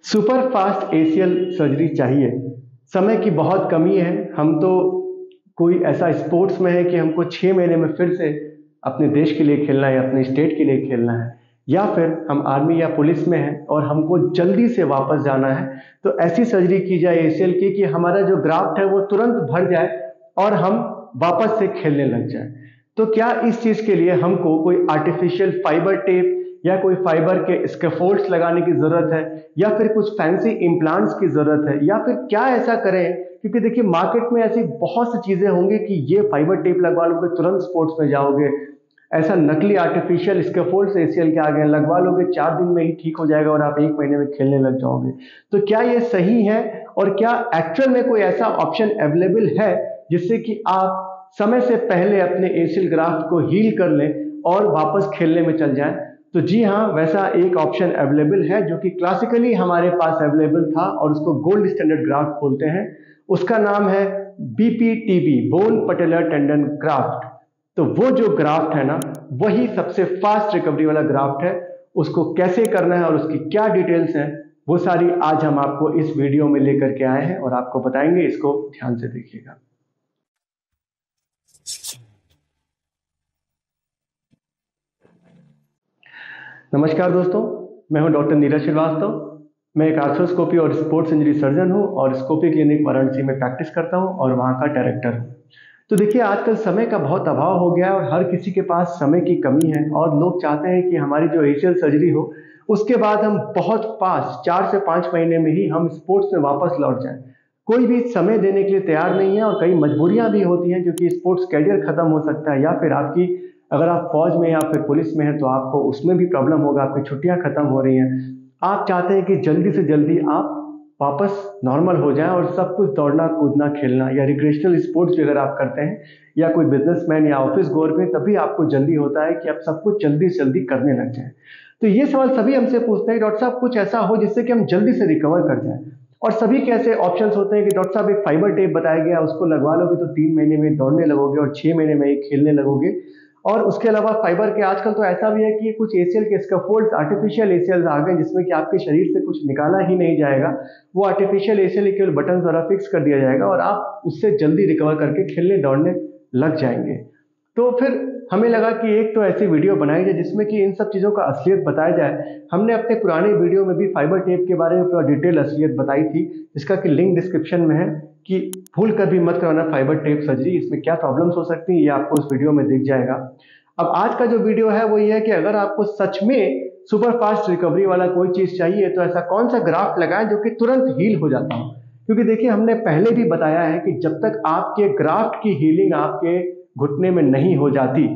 Super fast ACL surgery चाहिए। समय की बहुत कमी है। हम तो कोई ऐसा स्पोर्ट्स में है कि हमको 6 महीने में फिर से अपने देश के लिए खेलना है या अपने स्टेट के लिए खेलना है, या फिर हम आर्मी या पुलिस में हैं और हमको जल्दी से वापस जाना है, तो ऐसी सर्जरी की जाए एसीएल की कि हमारा जो ग्राफ्ट है वो तुरंत भर जाए और हम वापस से खेलने लग जाए। तो क्या इस चीज़ के लिए हमको कोई आर्टिफिशियल फाइबर टेप या कोई फाइबर के स्कैफोल्ड्स लगाने की ज़रूरत है, या फिर कुछ फैंसी इम्प्लांट्स की ज़रूरत है, या फिर क्या ऐसा करें? क्योंकि देखिए मार्केट में ऐसी बहुत सी चीज़ें होंगी कि ये फाइबर टेप लगवा लोगे तुरंत स्पोर्ट्स में जाओगे, ऐसा नकली आर्टिफिशियल स्कैफोल्ड्स एसीएल के आ गए लगवा लोगे 4 दिन में ही ठीक हो जाएगा और आप 1 महीने में खेलने लग जाओगे। तो क्या ये सही है, और क्या एक्चुअल में कोई ऐसा ऑप्शन अवेलेबल है जिससे कि आप समय से पहले अपने एसीएल ग्राफ्ट को हील कर लें और वापस खेलने में चल जाएं? तो जी हाँ, वैसा एक ऑप्शन अवेलेबल है जो कि क्लासिकली हमारे पास अवेलेबल था और उसको गोल्ड स्टैंडर्ड ग्राफ्ट बोलते हैं। उसका नाम है बीपीटीबी, बोन पटेलर टेंडन ग्राफ्ट। तो वो जो ग्राफ्ट है ना, वही सबसे फास्ट रिकवरी वाला ग्राफ्ट है। उसको कैसे करना है और उसकी क्या डिटेल्स हैं, वो सारी आज हम आपको इस वीडियो में लेकर के आए हैं और आपको बताएंगे। इसको ध्यान से देखिएगा। नमस्कार दोस्तों, मैं हूं डॉक्टर नीरज श्रीवास्तव। मैं एक आर्थ्रोस्कोपी और स्पोर्ट्स इंजरी सर्जन हूं और स्कोपी क्लिनिक वाराणसी में प्रैक्टिस करता हूं और वहां का डायरेक्टर हूं। तो देखिए आजकल समय का बहुत अभाव हो गया है और हर किसी के पास समय की कमी है, और लोग चाहते हैं कि हमारी जो एसीएल सर्जरी हो उसके बाद हम बहुत फास्ट 4 से 5 महीने में ही हम स्पोर्ट्स में वापस लौट जाएं। कोई भी समय देने के लिए तैयार नहीं है और कई मजबूरियां भी होती हैं, क्योंकि स्पोर्ट्स कैरियर खत्म हो सकता है, या फिर आपकी अगर आप फौज में या फिर पुलिस में हैं तो आपको उसमें भी प्रॉब्लम होगा, आपकी छुट्टियां खत्म हो रही हैं। आप चाहते हैं कि जल्दी से जल्दी आप वापस नॉर्मल हो जाएं और सब कुछ दौड़ना कूदना खेलना या रिक्रिएशनल स्पोर्ट्स भी अगर आप करते हैं, या कोई बिजनेसमैन या ऑफिस गोअर पे, तभी आपको जल्दी होता है कि आप सब कुछ जल्दी से जल्दी करने लग जाएं। तो ये सवाल सभी हमसे पूछते हैं, डॉक्टर साहब कुछ ऐसा हो जिससे कि हम जल्दी से रिकवर कर जाएं। और सभी के ऐसे ऑप्शंस होते हैं कि डॉक्टर साहब एक फाइबर टेप बताया गया, उसको लगवा लोगे तो 3 महीने में दौड़ने लगोगे और 6 महीने में ही खेलने लगोगे। और उसके अलावा फाइबर के आजकल तो ऐसा भी है कि कुछ एसीएल के स्कैफोल्ड्स, आर्टिफिशियल एसीएल आ गए जिसमें कि आपके शरीर से कुछ निकाला ही नहीं जाएगा, वो आर्टिफिशियल एसीएल केवल बटन द्वारा फिक्स कर दिया जाएगा और आप उससे जल्दी रिकवर करके खेलने दौड़ने लग जाएंगे। तो फिर हमें लगा कि एक तो ऐसी वीडियो बनाई जाए जिसमें कि इन सब चीज़ों का असलियत बताया जाए। हमने अपने पुराने वीडियो में भी फाइबर टेप के बारे में पूरा डिटेल असलियत बताई थी, जिसका कि लिंक डिस्क्रिप्शन में है, कि भूल कर भी मत कराना फाइबर टेप सर्जरी, इसमें क्या प्रॉब्लम्स हो सकती हैं ये आपको उस वीडियो में दिख जाएगा। अब आज का जो वीडियो है वो ये है कि अगर आपको सच में सुपर फास्ट रिकवरी वाला कोई चीज़ चाहिए तो ऐसा कौन सा ग्राफ्ट लगाएं जो कि तुरंत हील हो जाता हो। क्योंकि देखिए हमने पहले भी बताया है कि जब तक आपके ग्राफ्ट की हीलिंग आपके घुटने में नहीं हो जाती,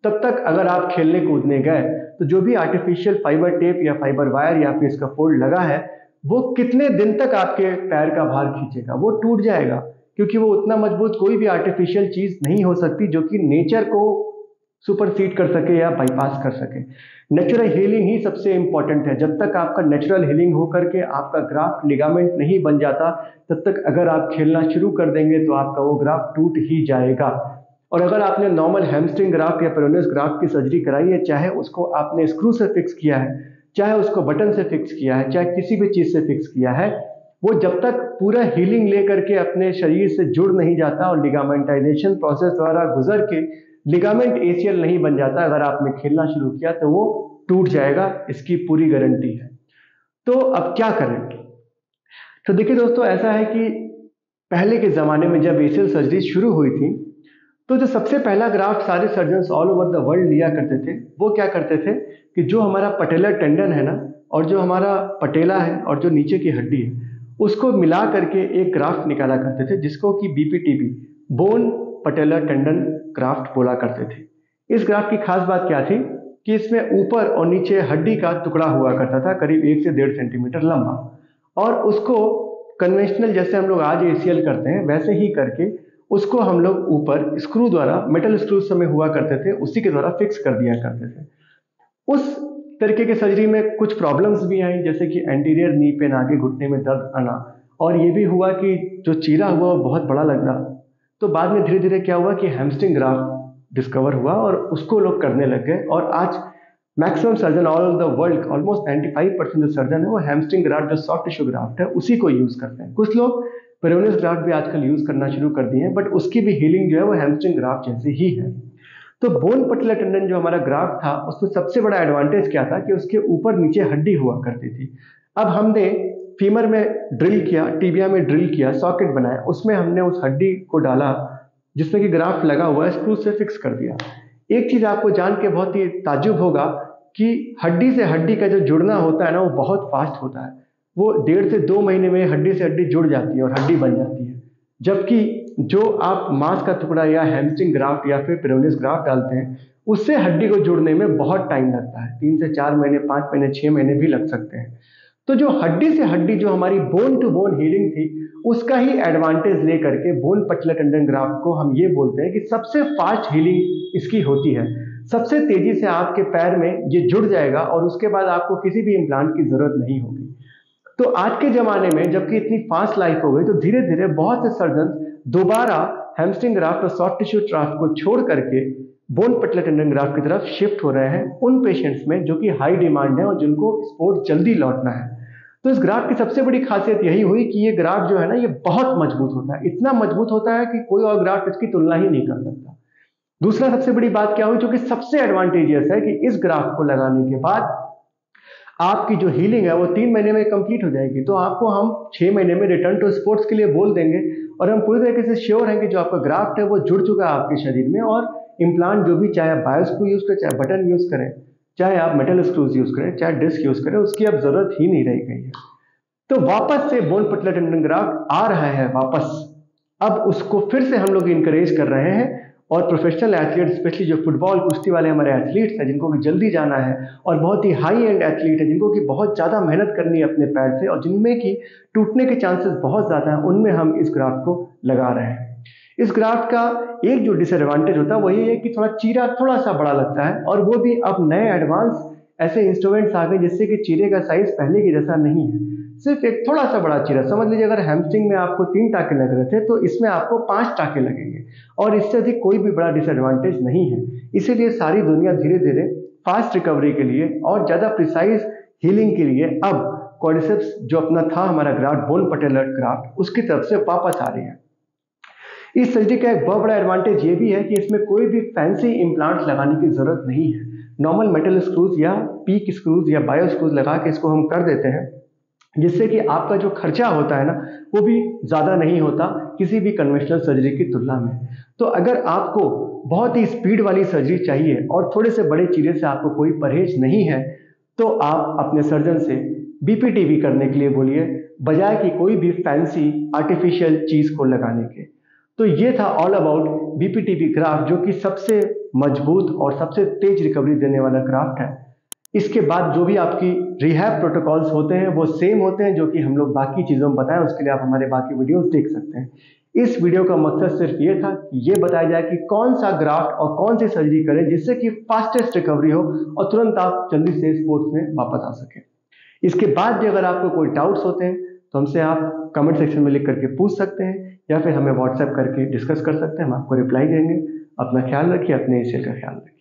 तब तक अगर आप खेलने कूदने गए तो जो भी आर्टिफिशियल फाइबर टेप या फाइबर वायर या फिर इसका फोल्ड लगा है, वो कितने दिन तक आपके पैर का भार खींचेगा, वो टूट जाएगा। क्योंकि वो उतना मजबूत कोई भी आर्टिफिशियल चीज नहीं हो सकती जो कि नेचर को सुपरसीड कर सके या बाईपास कर सके। नेचुरल हीलिंग ही सबसे इंपॉर्टेंट है। जब तक आपका नेचुरल हीलिंग होकर के आपका ग्राफ्ट लिगामेंट नहीं बन जाता, तब तक अगर आप खेलना शुरू कर देंगे तो आपका वो ग्राफ्ट टूट ही जाएगा। और अगर आपने नॉर्मल हैमस्ट्रिंग ग्राफ्ट या पेरोनियस ग्राफ्ट की सर्जरी कराई है, चाहे उसको आपने स्क्रू से फिक्स किया है, चाहे उसको बटन से फिक्स किया है, चाहे किसी भी चीज से फिक्स किया है, वो जब तक पूरा हीलिंग लेकर के अपने शरीर से जुड़ नहीं जाता और लिगामेंटाइजेशन प्रोसेस द्वारा गुजर के लिगामेंट एसीएल नहीं बन जाता, अगर आपने खेलना शुरू किया तो वो टूट जाएगा, इसकी पूरी गारंटी है। तो अब क्या करें? तो देखिए दोस्तों, ऐसा है कि पहले के ज़माने में जब एसीएल सर्जरी शुरू हुई थी, तो जो सबसे पहला ग्राफ्ट सारे surgeons all over the world लिया करते थे, वो क्या करते थे कि जो हमारा पटेलर टेंडन है ना, और जो हमारा पटेला है और जो नीचे की हड्डी है, उसको मिला करके एक ग्राफ्ट निकाला करते थे, जिसको कि बीपीटीबी, बोन पटेलर टेंडन ग्राफ्ट बोला करते थे। इस ग्राफ्ट की खास बात क्या थी कि इसमें ऊपर और नीचे हड्डी का टुकड़ा हुआ करता था, करीब 1 से 1.5 सेंटीमीटर लंबा, और उसको कन्वेंशनल जैसे हम लोग आज एसीएल करते हैं वैसे ही करके उसको हम लोग ऊपर स्क्रू द्वारा, मेटल स्क्रू समय हुआ करते थे, उसी के द्वारा फिक्स कर दिया करते थे। उस तरीके के सर्जरी में कुछ प्रॉब्लम्स भी आई, जैसे कि एंटीरियर नी पेन, आगे घुटने में दर्द आना, और ये भी हुआ कि जो चीरा हुआ वो बहुत बड़ा लगना। तो बाद में धीरे धीरे क्या हुआ कि हैमस्ट्रिंग ग्राफ्ट डिस्कवर हुआ और उसको लोग करने लग गए, और आज maximum surgeon all over the world, almost 95% जो सर्जन है वो हैमस्ट्रिंग ग्राफ्ट जो सॉफ्ट टिश्यू ग्राफ्ट है उसी को यूज करते हैं। कुछ लोग पेरोनियस ग्राफ्ट भी आजकल यूज करना शुरू कर दिए हैं, बट उसकी भी हीलिंग जो है वो हैमस्ट्रिंग ग्राफ्ट जैसे ही है। तो बोन पटेला टेंडन जो हमारा ग्राफ्ट था उसमें सबसे बड़ा एडवांटेज क्या था कि उसके ऊपर नीचे हड्डी हुआ करती थी। अब हमने फीमर में ड्रिल किया, टिबिया में ड्रिल किया, सॉकेट बनाया, उसमें हमने उस हड्डी को डाला जिसमें कि ग्राफ्ट लगा हुआ है, स्क्रू से फिक्स कर दिया। एक चीज आपको जान के बहुत ही ताज्जुब होगा कि हड्डी से हड्डी का जो जुड़ना होता है ना वो बहुत फास्ट होता है। वो 1.5 से 2 महीने में हड्डी से हड्डी जुड़ जाती है और हड्डी बन जाती है। जबकि जो आप मांस का टुकड़ा या हैमस्ट्रिंग ग्राफ्ट या फिर पेरोनियस ग्राफ्ट डालते हैं उससे हड्डी को जुड़ने में बहुत टाइम लगता है, 3 से 4 महीने, 5 महीने, 6 महीने भी लग सकते हैं। तो जो हड्डी से हड्डी जो हमारी बोन टू बोन हीलिंग थी उसका ही एडवांटेज लेकर के बोन पटेला टेंडन ग्राफ्ट को हम ये बोलते हैं कि सबसे फास्ट हीलिंग इसकी होती है। सबसे तेजी से आपके पैर में ये जुड़ जाएगा और उसके बाद आपको किसी भी इम्प्लांट की जरूरत नहीं होगी। तो आज के जमाने में जबकि इतनी फास्ट लाइफ हो गई तो धीरे धीरे बहुत से सर्जन दोबारा हैमस्ट्रिंग ग्राफ्ट और सॉफ्ट टिश्यू ग्राफ्ट को छोड़ करके बोन पटेला टेंडन ग्राफ्ट की तरफ शिफ्ट हो रहे हैं उन पेशेंट्स में जो कि हाई डिमांड है और जिनको स्पोर्ट जल्दी लौटना है। तो इस ग्राफ्ट की सबसे बड़ी खासियत यही हुई कि ये ग्राफ्ट जो है ना ये बहुत मजबूत होता है, इतना मजबूत होता है कि कोई और ग्राफ्ट इसकी तुलना ही नहीं कर सकता। दूसरा सबसे बड़ी बात क्या हुई जो कि सबसे एडवांटेजियस है कि इस ग्राफ्ट को लगाने के बाद आपकी जो हीलिंग है वो 3 महीने में कंप्लीट हो जाएगी। तो आपको हम 6 महीने में रिटर्न टू स्पोर्ट्स के लिए बोल देंगे और हम पूरी तरीके से श्योर हैं कि जो आपका ग्राफ्ट है वो जुड़ चुका है आपके शरीर में और इम्प्लांट जो भी, चाहे आप बायो स्क्रू यूज करें, चाहे बटन यूज करें, चाहे आप मेटल स्क्रूज यूज करें, चाहे डिस्क यूज करें, उसकी अब जरूरत ही नहीं रह गई है। तो वापस से बोन पटेला टेंडन ग्राफ्ट आ रहा है वापस। अब उसको फिर से हम लोग इनकरेज कर रहे हैं और प्रोफेशनल एथलीट, स्पेशली जो फुटबॉल कुश्ती वाले हमारे एथलीट्स हैं जिनको कि जल्दी जाना है और बहुत ही हाई एंड एथलीट है जिनको कि बहुत ज़्यादा मेहनत करनी है अपने पैर से और जिनमें कि टूटने के चांसेस बहुत ज़्यादा हैं, उनमें हम इस ग्राफ्ट को लगा रहे हैं। इस ग्राफ्ट का एक जो डिसएडवांटेज होता है वो ये है कि थोड़ा चीरा थोड़ा सा बड़ा लगता है और वो भी अब नए एडवांस ऐसे इंस्ट्रूमेंट्स आ गए जिससे कि चीरे का साइज पहले के जैसा नहीं है, सिर्फ एक थोड़ा सा बड़ा चीरा। समझ लीजिए अगर हैमस्ट्रिंग में आपको 3 टाके लग रहे थे तो इसमें आपको 5 टाके लगेंगे और इससे अधिक कोई भी बड़ा डिसएडवांटेज नहीं है। इसीलिए सारी दुनिया धीरे धीरे फास्ट रिकवरी के लिए और ज़्यादा प्रिसाइज हीलिंग के लिए अब क्वाड्रिसेप्स जो अपना था हमारा ग्राफ्ट बोन पटेला ग्राफ्ट उसकी तरफ से वापस आ रही है। इस सर्जरी का एक बहुत बड़ा एडवांटेज ये भी है कि इसमें कोई भी फैंसी इम्प्लांट्स लगाने की जरूरत नहीं है। नॉर्मल मेटल स्क्रूज या पीक स्क्रूज या बायो स्क्रूज लगा के इसको हम कर देते हैं, जिससे कि आपका जो खर्चा होता है ना वो भी ज़्यादा नहीं होता किसी भी कन्वेंशनल सर्जरी की तुलना में। तो अगर आपको बहुत ही स्पीड वाली सर्जरी चाहिए और थोड़े से बड़े चीरे से आपको कोई परहेज नहीं है तो आप अपने सर्जन से बीपीटीवी करने के लिए बोलिए, बजाय कि कोई भी फैंसी आर्टिफिशियल चीज़ को लगाने के। तो ये था ऑल अबाउट बीपीटीवी ग्राफ्ट जो कि सबसे मजबूत और सबसे तेज रिकवरी देने वाला ग्राफ्ट है। इसके बाद जो भी आपकी रिहैब प्रोटोकॉल्स होते हैं वो सेम होते हैं जो कि हम लोग बाकी चीज़ों में बताएं, उसके लिए आप हमारे बाकी वीडियोस देख सकते हैं। इस वीडियो का मकसद सिर्फ ये था कि ये बताया जाए कि कौन सा ग्राफ्ट और कौन सी सर्जरी करें जिससे कि फास्टेस्ट रिकवरी हो और तुरंत आप जल्दी से स्पोर्ट्स में वापस आ सकें। इसके बाद भी अगर आपको कोई डाउट्स होते हैं तो हमसे आप कमेंट सेक्शन में लिख करके पूछ सकते हैं या फिर हमें व्हाट्सएप करके डिस्कस कर सकते हैं, हम आपको रिप्लाई देंगे। अपना ख्याल रखिए, अपने इस का ख्याल रखिए।